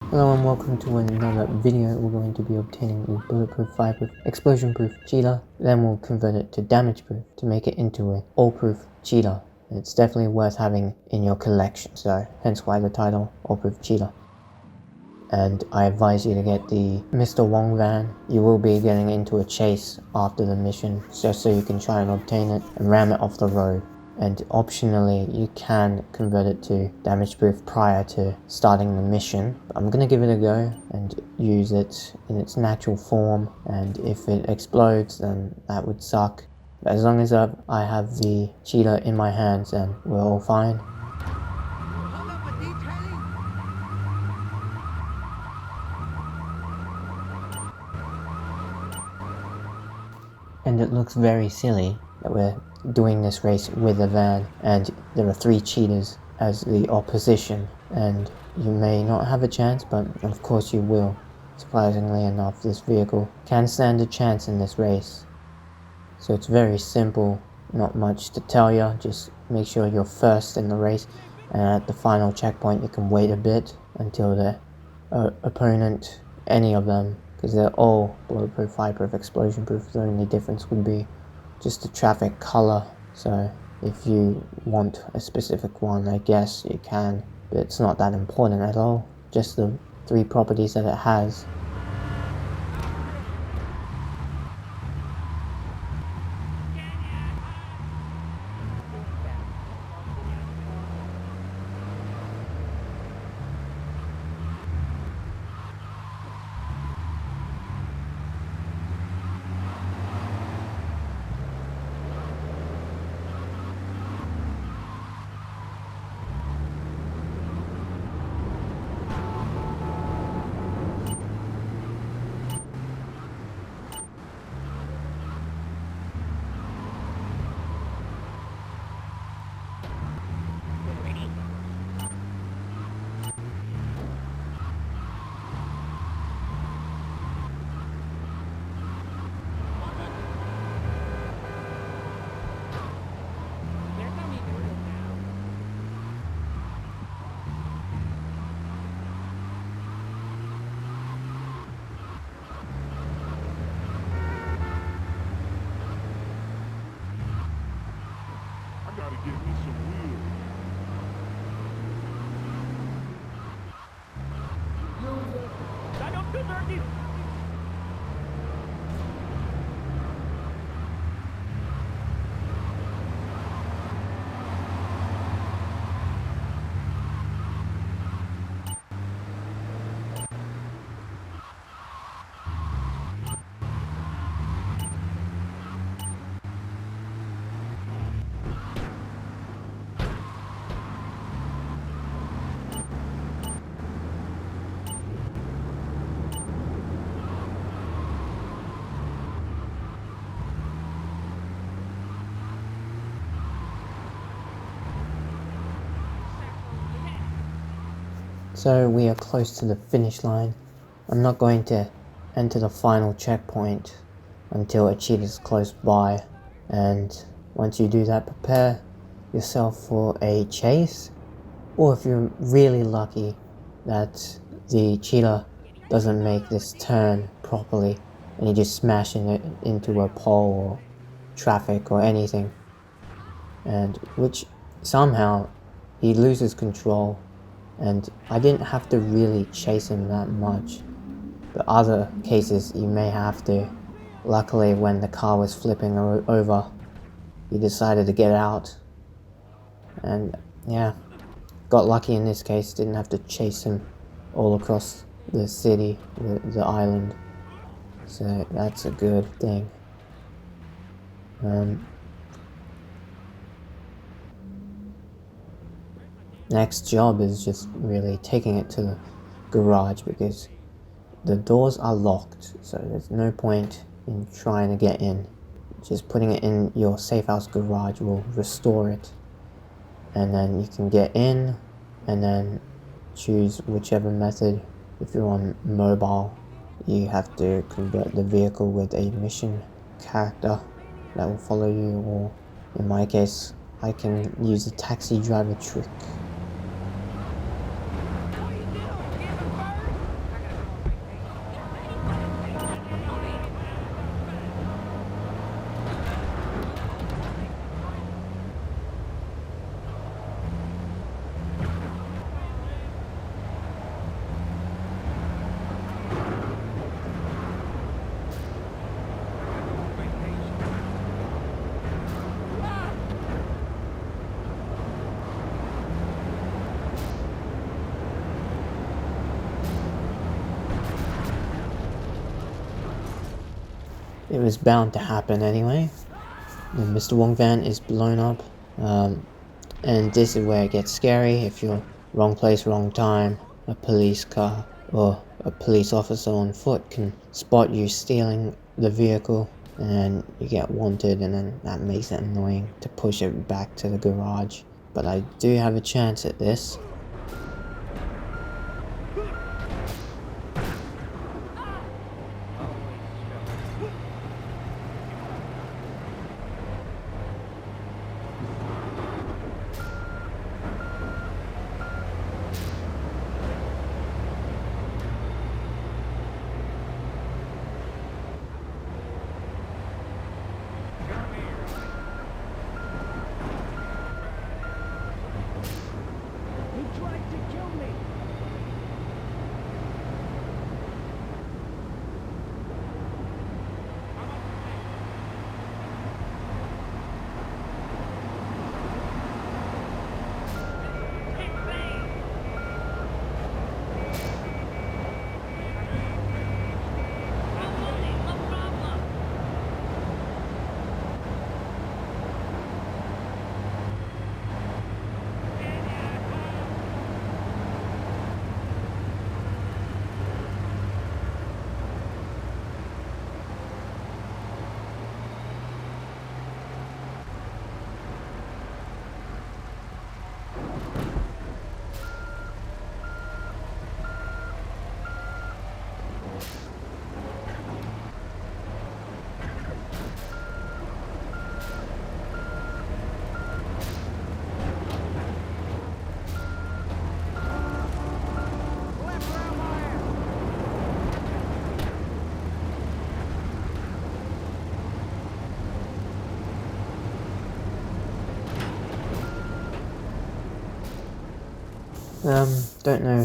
Hello and welcome to another video. We're going to be obtaining a bulletproof, fireproof, explosion-proof Cheetah. Then we'll convert it to damage-proof to make it into an all-proof Cheetah. It's definitely worth having in your collection, so hence why the title, all-proof Cheetah. And I advise you to get the Mr Wong van. You will be getting into a chase after the mission, just so you can try and obtain it and ram it off the road. And optionally, you can convert it to damage proof prior to starting the mission. I'm gonna give it a go and use it in its natural form, and if it explodes then that would suck. But as long as I have the Cheetah in my hands, then we're all fine. And it looks very silly that we're doing this race with a van and there are 3 cheetahs as the opposition, and you may not have a chance, but of course you will. Surprisingly enough, this vehicle can stand a chance in this race. So it's very simple, not much to tell you, just make sure you're first in the race, and at the final checkpoint you can wait a bit until the opponent, any of them, because they're all bulletproof, fireproof, explosion proof. The only difference would be just the traffic color. So if you want a specific one, I guess you can, but it's not that important at all, just the 3 properties that it has. Gotta give me some wheels. I don't deserve you. So we are close to the finish line. I'm not going to enter the final checkpoint until a cheetah is close by, and once you do that, prepare yourself for a chase, or if you're really lucky that the cheetah doesn't make this turn properly and you're just smashing it into a pole or traffic or anything, and which somehow he loses control. And I didn't have to really chase him that much, but other cases you may have to. Luckily, when the car was flipping over, he decided to get out, and yeah, got lucky in this case, didn't have to chase him all across the city, the island, so that's a good thing. Next job is just really taking it to the garage, because the doors are locked, so there's no point in trying to get in. Just putting it in your safe house garage will restore it, and then you can get in and then choose whichever method. If you're on mobile, you have to convert the vehicle with a mission character that will follow you, or in my case I can use the taxi driver trick. it was bound to happen anyway. The Mr. Wong van is blown up, and this is where it gets scary. If you're wrong place, wrong time, a police car or a police officer on foot can spot you stealing the vehicle, and then you get wanted, and then that makes it annoying to push it back to the garage. But I do have a chance at this. He tried to kill me. Don't know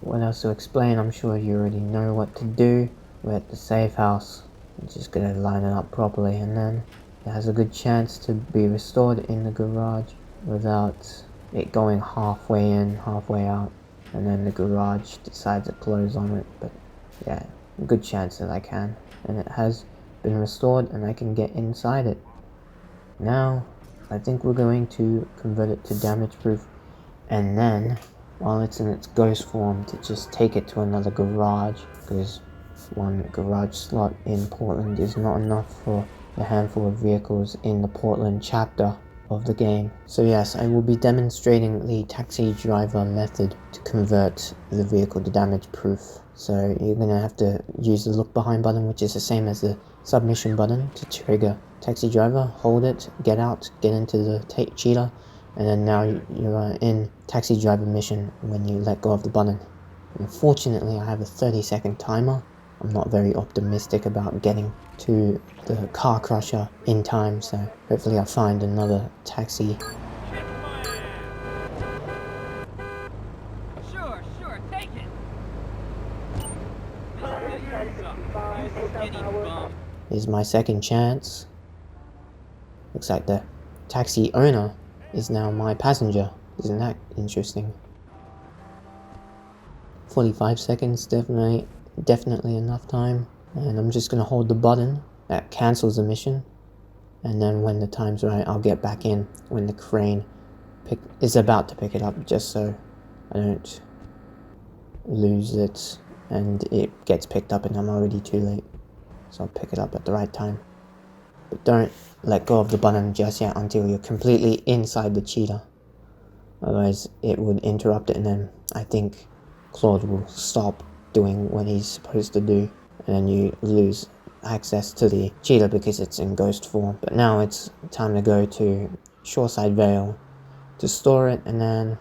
what else to explain. I'm sure you already know what to do. We're at the safe house. I'm just gonna line it up properly, and then it has a good chance to be restored in the garage without it going halfway in, halfway out, and then the garage decides to close on it. But yeah, good chance that I can. And it has been restored, and I can get inside it. Now, I think we're going to convert it to damage proof, and then while it's in its ghost form, to just take it to another garage, because one garage slot in Portland is not enough for the handful of vehicles in the Portland chapter of the game. So yes, I will be demonstrating the taxi driver method to convert the vehicle to damage proof. So you're gonna have to use the look behind button, which is the same as the submission button, to trigger taxi driver. Hold it, get out, get into the Cheetah, and then now you're in taxi driver mission when you let go of the button. Unfortunately, I have a 30-second timer. I'm not very optimistic about getting to the car crusher in time, so hopefully I'll find another taxi. Sure, take it. Is my second chance. Looks like the taxi owner is now my passenger. Isn't that interesting? 45 seconds, definitely enough time. And I'm just gonna hold the button that cancels the mission. And then when the time's right, I'll get back in when the crane is about to pick it up, just so I don't lose it and it gets picked up and I'm already too late. So I'll pick it up at the right time. But don't let go of the button just yet until you're completely inside the Cheetah. Otherwise it would interrupt it, and then I think Claude will stop doing what he's supposed to do, and then you lose access to the Cheetah because it's in ghost form. But now it's time to go to Shoreside Vale to store it, and then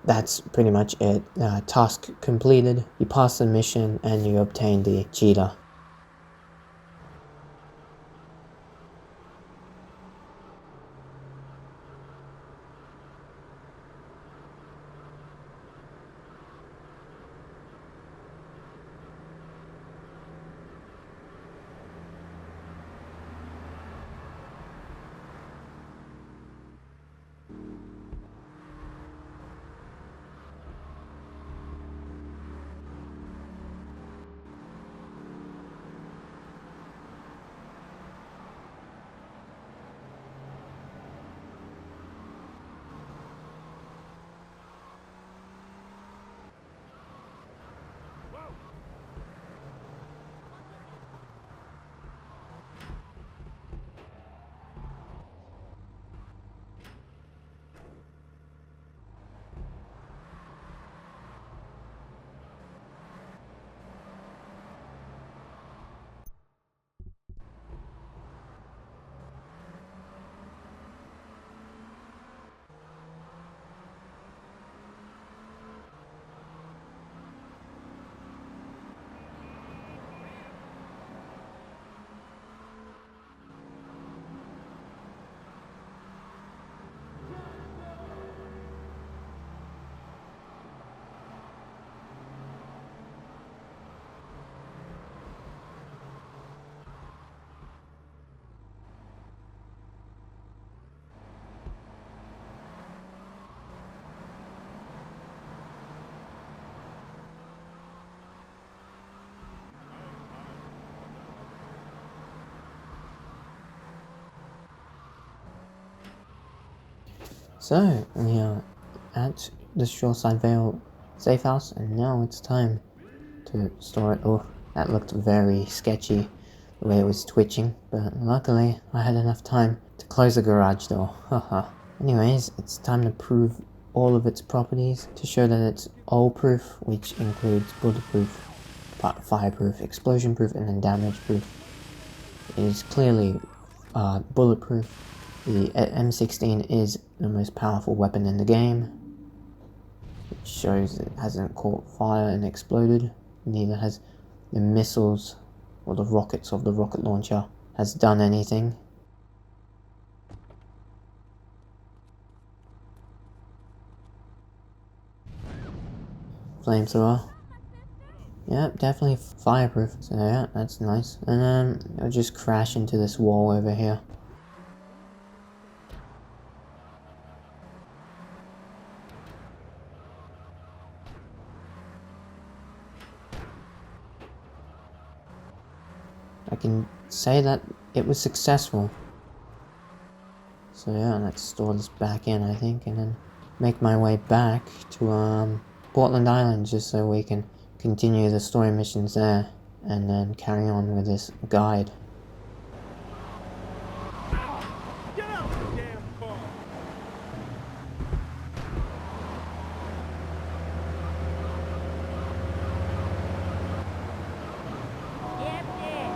that's pretty much it. Task completed. You pass the mission and you obtain the Cheetah. So, we are at the Shoreside Vale safe house, and now it's time to store it. Oh, that looked very sketchy, the way it was twitching, but luckily I had enough time to close the garage door. Haha. Anyways, it's time to prove all of its properties to show that it's all-proof, which includes bulletproof, fireproof, explosion-proof, and then damage-proof. It is clearly bulletproof. The M16 is the most powerful weapon in the game, which shows it hasn't caught fire and exploded. Neither has the missiles or the rockets of the rocket launcher has done anything. Flamethrower. Yep, definitely fireproof. So yeah, that's nice. And then I'll just crash into this wall over here. I can say that it was successful. So yeah, let's store this back in, I think, and then make my way back to Portland Island just so we can continue the story missions there and then carry on with this guide. Get out of the damn car! Yep, yeah.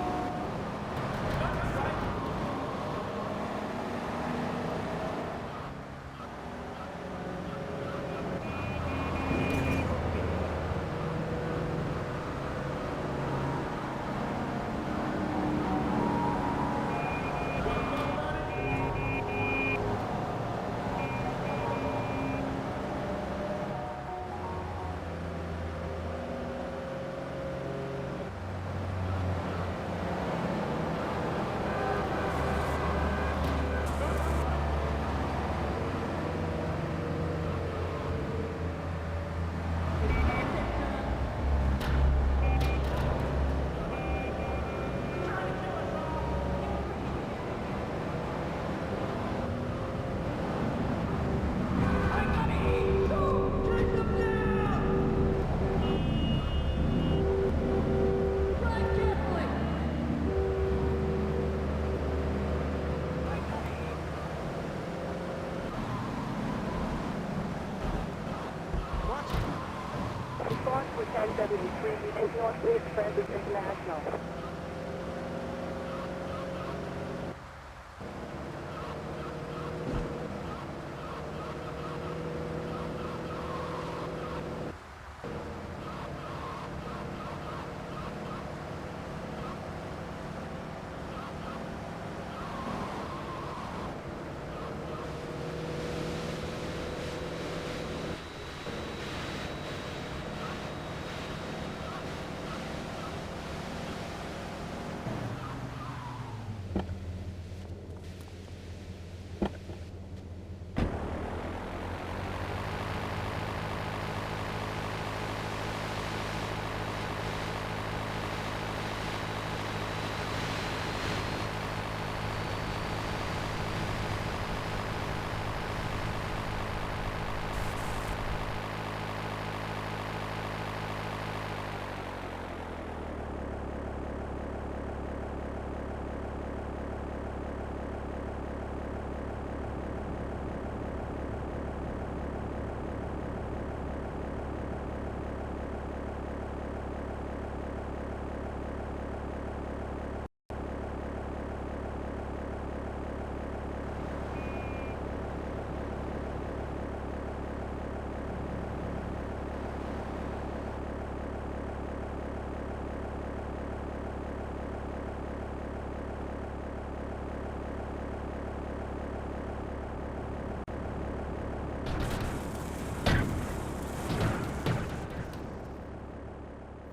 Response for 1073 is Northwest Transit International.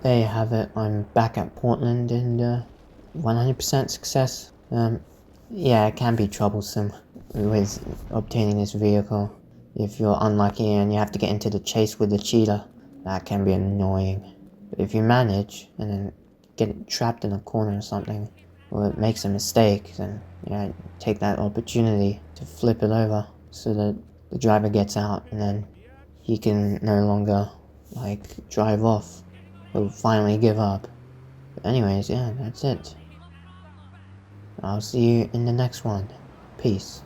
There you have it. I'm back at Portland and 100% success. Yeah, it can be troublesome with obtaining this vehicle. If you're unlucky and you have to get into the chase with the Cheetah, that can be annoying. But if you manage and then get trapped in a corner or something, or it makes a mistake, then take that opportunity to flip it over so that the driver gets out, and then he can no longer, like, drive off. He'll finally give up. But anyways, yeah, that's it. I'll see you in the next one. Peace.